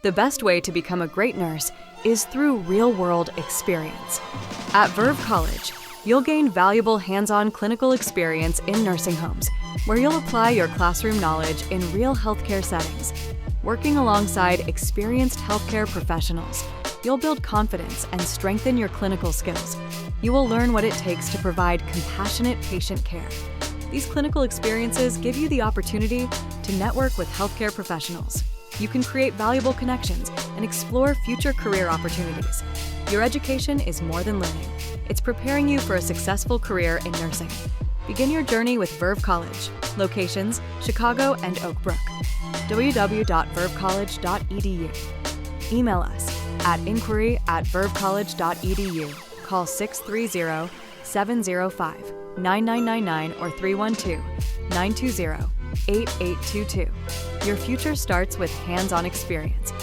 The best way to become a great nurse is through real-world experience. At Verve College, you'll gain valuable hands-on clinical experience in nursing homes, where you'll apply your classroom knowledge in real healthcare settings. Working alongside experienced healthcare professionals, you'll build confidence and strengthen your clinical skills. You will learn what it takes to provide compassionate patient care. These clinical experiences give you the opportunity to network with healthcare professionals. You can create valuable connections and explore future career opportunities. Your education is more than learning. It's preparing you for a successful career in nursing. Begin your journey with Verve College. Locations: Chicago and Oak Brook. www.vervecollege.edu. Email us at inquiry@vervecollege.edu. Call 630-705-9999 or 312-920-8822. Your future starts with hands-on experience.